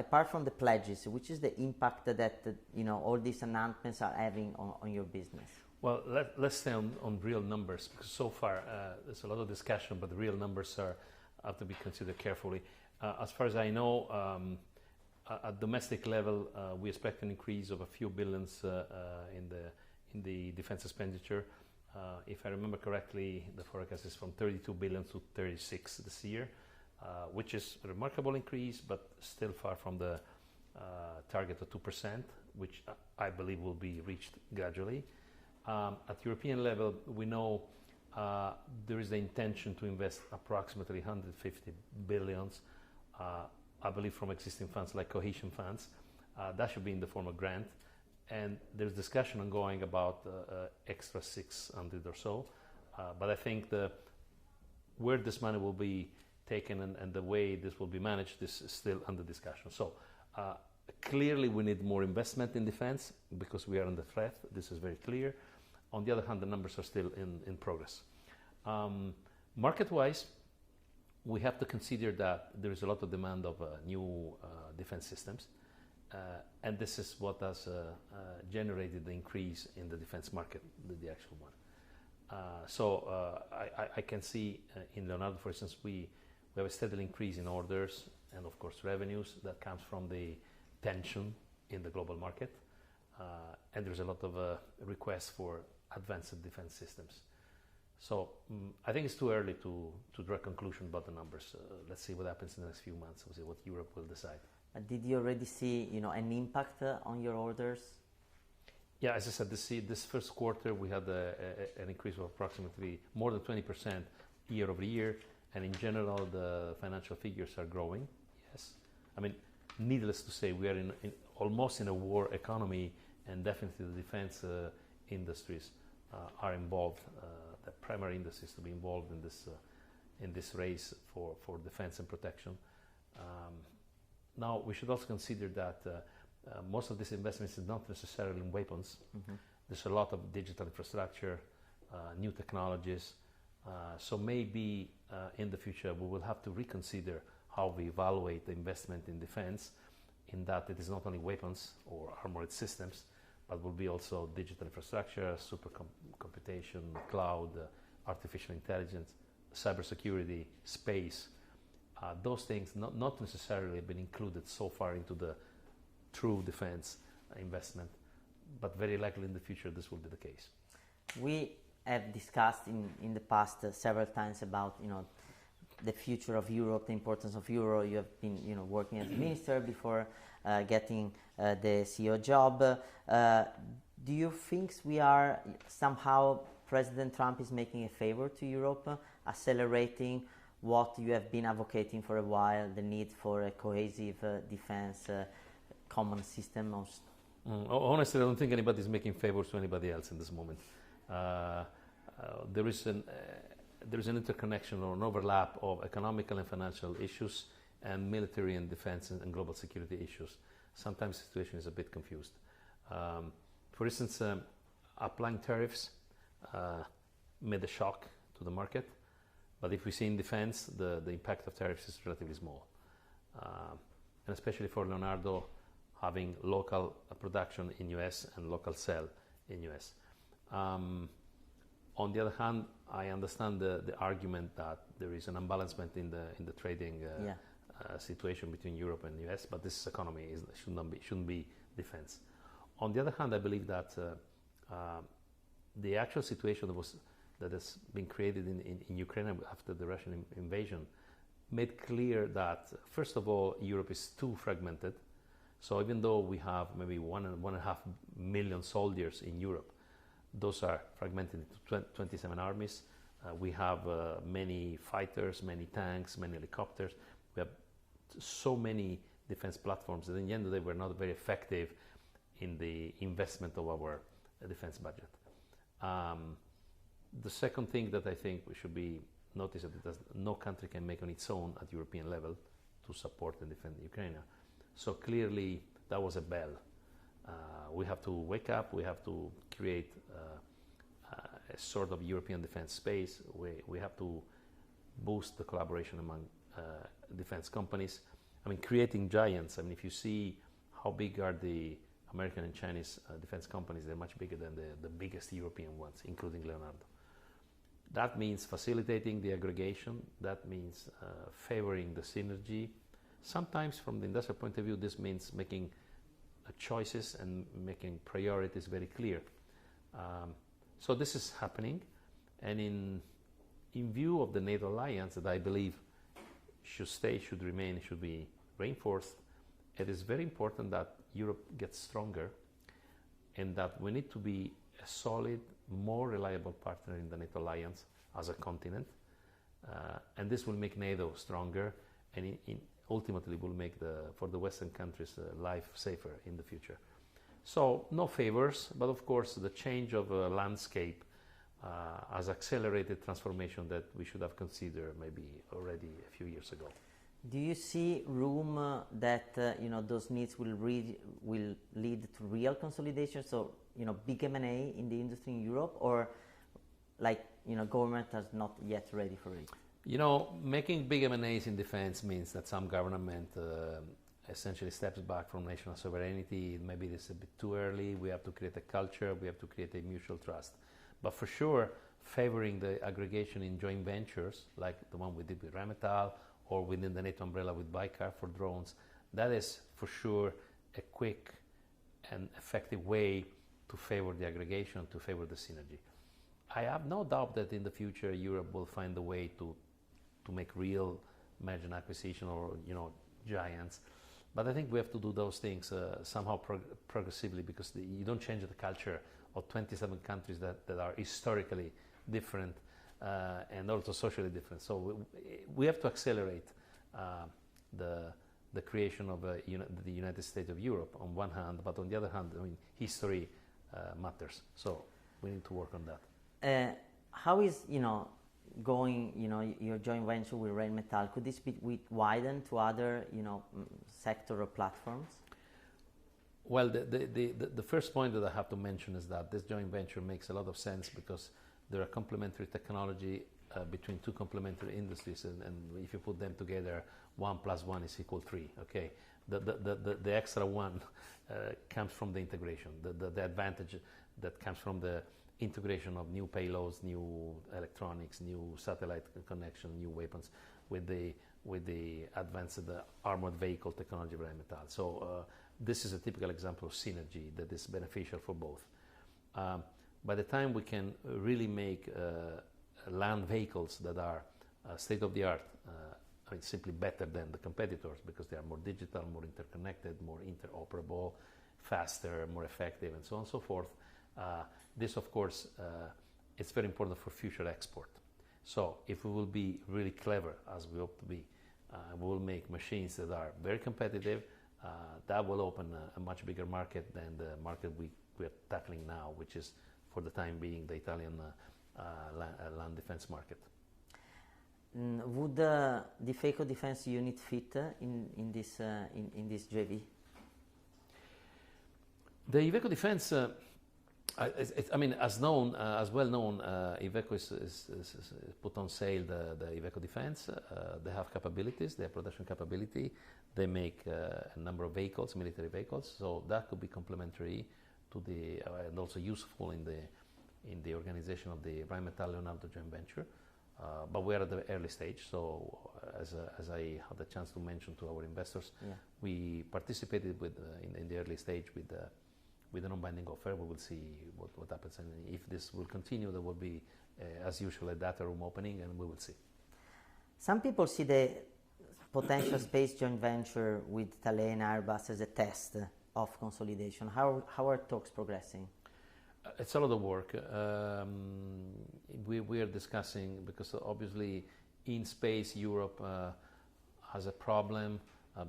Apart from the pledges, which is the impact that all these announcements are having on your business? Well, let's stay on real numbers, because so far there's a lot of discussion, but the real numbers have to be considered carefully. As far as I know, at domestic level, we expect an increase of a few billions in the defense expenditure. If I remember correctly, the forecast is from 32 billion to 36 this year, which is a remarkable increase, but still far from the target of 2%, which I believe will be reached gradually. At European level, we know there is the intention to invest approximately 150 billions, I believe from existing funds like cohesion funds. That should be in the form of grant. And there's discussion ongoing about extra 600 or so. But I think where this money will be taken and the way this will be managed, this is still under discussion. So clearly we need more investment in defense because we are under threat. This is very clear. On the other hand, the numbers are still in progress. Market-wise, we have to consider that there is a lot of demand of new defense systems. And this is what has generated the increase in the defense market, the actual one. So I can see in Leonardo, for instance, we have a steady increase in orders and, of course, revenues that comes from the tension in the global market. And there's a lot of requests for advanced defense systems. So I think it's too early to draw a conclusion about the numbers. Let's see what happens in the next few months. We'll see what Europe will decide. Did you already see, an impact on your orders? Yeah, as I said, this first quarter we had an increase of approximately more than 20% year over year, and in general the financial figures are growing. Yes, I mean, needless to say, we are almost in a war economy, and definitely the defense industries are involved. The primary industries to be involved in this race for defense and protection. Now, we should also consider that most of this investment is not necessarily in weapons. Mm-hmm. There's a lot of digital infrastructure, new technologies. So maybe in the future we will have to reconsider how we evaluate the investment in defense, in that it is not only weapons or armored systems, but will be also digital infrastructure, supercomputation, cloud, artificial intelligence, cybersecurity, space. Those things not necessarily have been included so far into the true defense investment, but very likely in the future this will be the case. We have discussed in the past several times about the future of Europe, the importance of Euro. You have been working as a minister before getting the CEO job. Do you think we are somehow, President Trump is making a favor to Europe, accelerating what you have been advocating for a while, the need for a cohesive defense common system? Honestly, I don't think anybody is making favors to anybody else in this moment. There is an interconnection or an overlap of economical and financial issues and military and defense and global security issues. Sometimes the situation is a bit confused. For instance, applying tariffs made a shock to the market. But if we see in defense, the impact of tariffs is relatively small. And especially for Leonardo, having local production in US and local sale in US. On the other hand, I understand the argument that there is an imbalancement in the trading situation between Europe and US, but this economy shouldn't be defense. On the other hand, I believe that the actual situation that has been created in Ukraine after the Russian invasion made clear that, first of all, Europe is too fragmented. So even though we have maybe 1.5 million soldiers in Europe, those are fragmented into 27 armies. We have many fighters, many tanks, many helicopters. We have so many defense platforms that in the end of the day we're not very effective in the investment of our defense budget. The second thing that I think we should be noticed that no country can make on its own at European level to support and defend Ukraine. So clearly that was a bell. We have to wake up, we have to create a sort of European defense space. We have to boost the collaboration among defense companies. creating giants. If you see how big are the American and Chinese defense companies, they're much bigger than the biggest European ones, including Leonardo. That means facilitating the aggregation. That means favoring the synergy. Sometimes, from the industrial point of view, this means making choices and making priorities very clear. So this is happening, and in view of the NATO alliance that I believe should stay, should remain, should be reinforced, it is very important that Europe gets stronger, and that we need to be a solid, more reliable partner in the NATO alliance as a continent, and this will make NATO stronger, and ultimately will make for the Western countries life safer in the future. So no favors, but of course the change of landscape has accelerated transformation that we should have considered maybe already a few years ago. Do you see room that those needs will lead to real consolidation? So big M&A in the industry in Europe, or government is not yet ready for it? Making big M&As in defense means that some government essentially steps back from national sovereignty. Maybe it's a bit too early. We have to create a culture. We have to create a mutual trust. But for sure, favoring the aggregation in joint ventures, like the one we did with Rheinmetall, or within the NATO umbrella with Baykar for drones, that is for sure a quick and effective way to favor the aggregation, to favor the synergy. I have no doubt that in the future Europe will find a way to make real merger and acquisition, or giants. But I think we have to do those things somehow progressively, because you don't change the culture of 27 countries that are historically different and also socially different. So we have to accelerate the creation of the United States of Europe on one hand, but on the other hand, history matters. So we need to work on that. How is going your joint venture with Rheinmetall? Could this be widened to other sector or platforms? Well, the first point that I have to mention is that this joint venture makes a lot of sense because there are complementary technology between two complementary industries, and if you put them together, 1 + 1 = 3. Okay, the extra one comes from the integration, the advantage that comes from the integration of new payloads, new electronics, new satellite connection, new weapons with the advanced armored vehicle technology of Rheinmetall. So this is a typical example of synergy that is beneficial for both. By the time we can really make land vehicles that are state-of-the-art, simply better than the competitors, because they are more digital, more interconnected, more interoperable, faster, more effective, and so on and so forth. This, of course, it's very important for future export. So if we will be really clever, as we hope to be, we will make machines that are very competitive. That will open a much bigger market than the market we are tackling now, which is, for the time being, the Italian land defense market. Would the Iveco defense unit fit in this JV? The Iveco defense, as well known, Iveco is put on sale the Iveco defense. They have capabilities, they have production capability. They make a number of vehicles, military vehicles, so that could be complementary to and also useful in the organization of the Rheinmetall Leonardo joint venture. But we are at the early stage, so as I had the chance to mention to our investors, we participated in the early stage with a non-binding offer. We will see what happens, and if this will continue, there will be, as usual, a data room opening, and we will see. Some people see the potential space joint venture with Thales and Airbus as a test of consolidation. How are talks progressing? It's a lot of work. We are discussing, because obviously in space Europe has a problem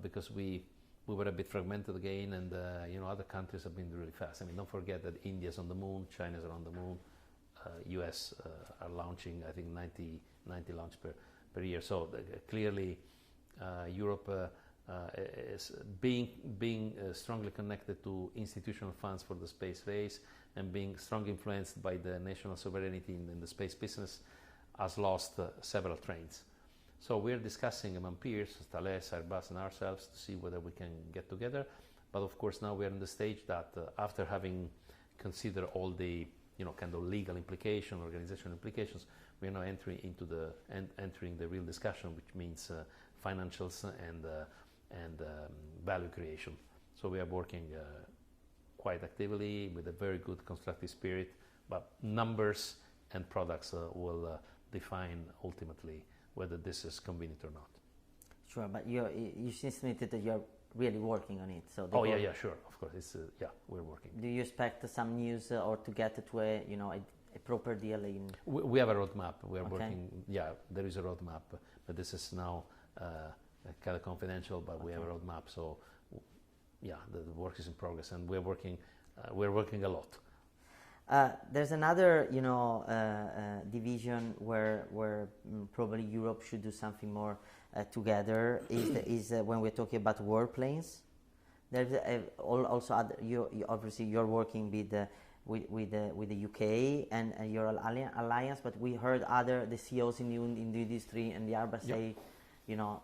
because we were a bit fragmented again, and other countries have been really fast. Don't forget that India's on the moon, China's on the moon, US are launching, I think, 90 launch per year. So clearly Europe is being strongly connected to institutional funds for the space race, and being strongly influenced by the national sovereignty in the space business, has lost several trains. So we're discussing among peers, Thales, Airbus, and ourselves to see whether we can get together. But of course, now we're in the stage that after having considered all the kind of legal implications, organizational implications, we are now entering the real discussion, which means financials and value creation. So we are working quite actively with a very good constructive spirit, but numbers and products will define ultimately whether this is convenient or not. Sure, but you since admitted that you're really working on it. So yeah, sure, of course, it's we're working. Do you expect some news or to get to a proper deal in? We have a roadmap. We are working. Yeah, there is a roadmap, but this is now kind of confidential. But we have a roadmap, so yeah, the work is in progress, and we're working. We're working a lot. There's another, division where probably Europe should do something more together. Is when we're talking about warplanes. There's also other. Obviously you're working with the UK and your alliance, but we heard the CEOs in the industry and the Airbus say,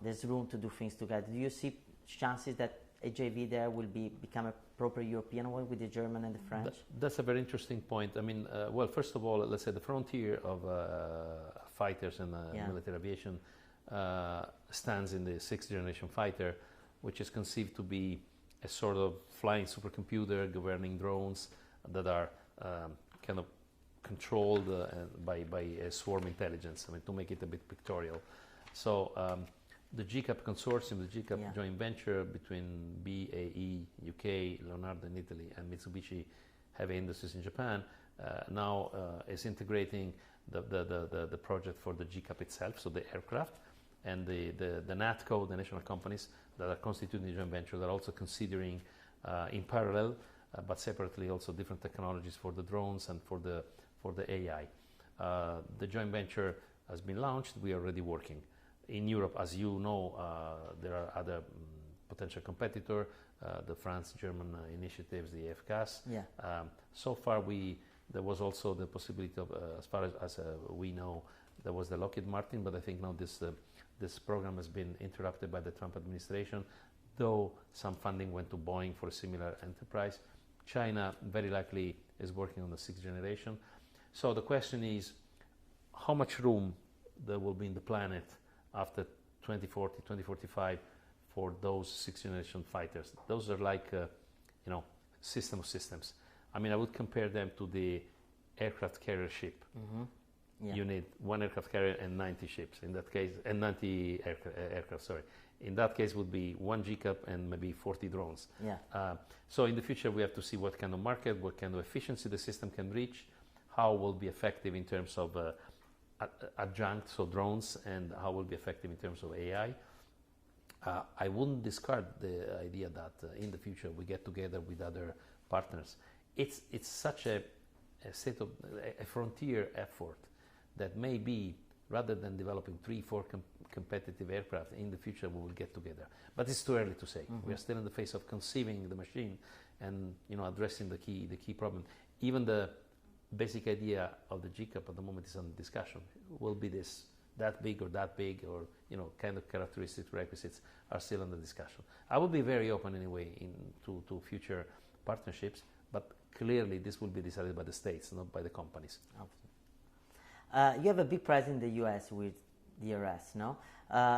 there's room to do things together. Do you see chances that a JV there will become a proper European one with the German and the French? That's a very interesting point. I mean, well, first of all, let's say the frontier of fighters and military aviation stands in the sixth generation fighter, which is conceived to be a sort of flying supercomputer governing drones that are kind of controlled by a swarm intelligence. I mean, to make it a bit pictorial. So the GCAP consortium, the GCAP joint venture between BAE UK, Leonardo in Italy, and Mitsubishi Heavy Industries in Japan, now is integrating the project for the GCAP itself, so the aircraft, and the NATCO, the national companies that are constituting the joint venture, they're also considering in parallel, but separately also different technologies for the drones and for the AI. The joint venture has been launched. We are already working. In Europe, as you know, there are other potential competitors, the France-German initiatives, the FCAS. Yeah. So far, there was also the possibility of, as far as we know, there was the Lockheed Martin, but I think now this program has been interrupted by the Trump administration, though some funding went to Boeing for a similar enterprise. China very likely is working on the sixth generation. So the question is, how much room there will be in the planet after 2040, 2045 for those sixth generation fighters? Those are like, system of systems. I mean, I would compare them to the aircraft carrier ship. Mm-hmm. Yeah. You need one aircraft carrier and 90 ships. In that case, and 90 aircraft, sorry. In that case would be one GCAP and maybe 40 drones. Yeah. So in the future, we have to see what kind of market, what kind of efficiency the system can reach, how will be effective in terms of adjunct, so drones, and how will be effective in terms of AI. I wouldn't discard the idea that in the future we get together with other partners. It's such a frontier effort that maybe rather than developing 3-4 competitive aircraft, in the future we will get together. But it's too early to say. Mm-hmm. We are still in the phase of conceiving the machine and addressing the key problem. Even the basic idea of the GCAP at the moment is under discussion. Will be that big, or kind of characteristics, requisites are still under discussion. I will be very open anyway to future partnerships, but clearly this will be decided by the states, not by the companies. You have a big presence in the US with DRS, no?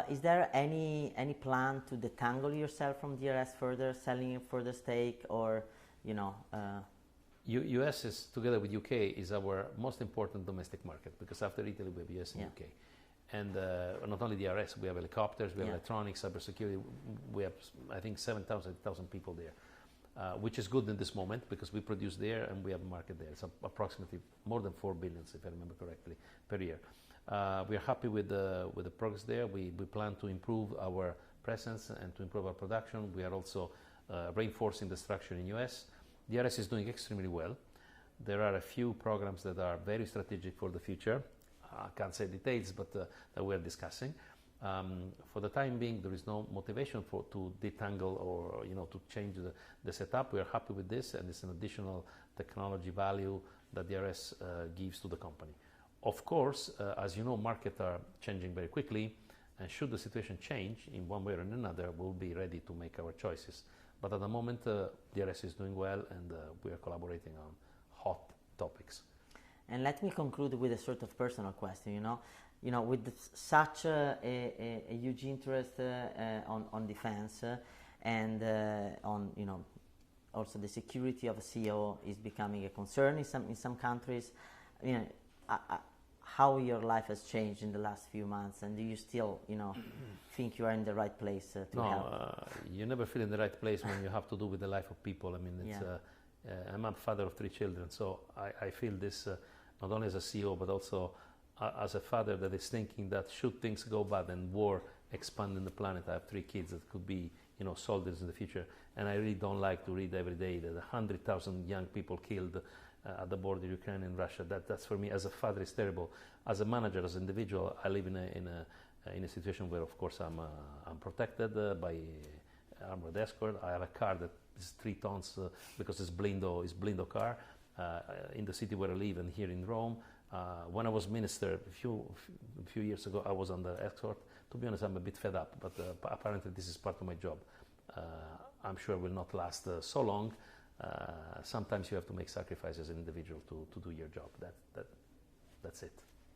Is there any plan to detangle yourself from DRS further, selling a further stake, or US is, together with UK, is our most important domestic market, because after Italy we have US and UK. And not only DRS, we have helicopters, we have electronics, cybersecurity. We have, I think, 7,000 people there, which is good in this moment because we produce there and we have a market there. It's approximately more than 4 billion, if I remember correctly, per year. We are happy with the progress there. We plan to improve our presence and to improve our production. We are also reinforcing the structure in US. DRS is doing extremely well. There are a few programs that are very strategic for the future. I can't say details, but that we're discussing. For the time being, there is no motivation to detangle or to change the setup. We are happy with this, and it's an additional technology value that DRS gives to the company. Of course, as you know, markets are changing very quickly. And should the situation change in one way or another, we'll be ready to make our choices. But at the moment, DRS is doing well, and we are collaborating on hot topics. And let me conclude with a sort of personal question. With such a huge interest on defense and on also the security of a CEO is becoming a concern in some countries. How your life has changed in the last few months, and do you still think you are in the right place to help? You never feel in the right place when you have to do with the life of people. I mean, it's, I'm a father of 3 children, so I feel this not only as a CEO but also as a father that is thinking that should things go bad and war expand in the planet, I have 3 kids that could be soldiers in the future, and I really don't like to read every day that 100,000 young people killed at the border, Ukraine and Russia. That's for me as a father is terrible. As a manager, as an individual, I live in a situation where, of course, I'm protected by armored escort. I have a car that is 3 tons because it's blindo car in the city where I live and here in Rome. When I was minister a few years ago, I was under escort. To be honest, I'm a bit fed up, but apparently this is part of my job. I'm sure it will not last so long. Sometimes you have to make sacrifices as an individual to do your job. That's it.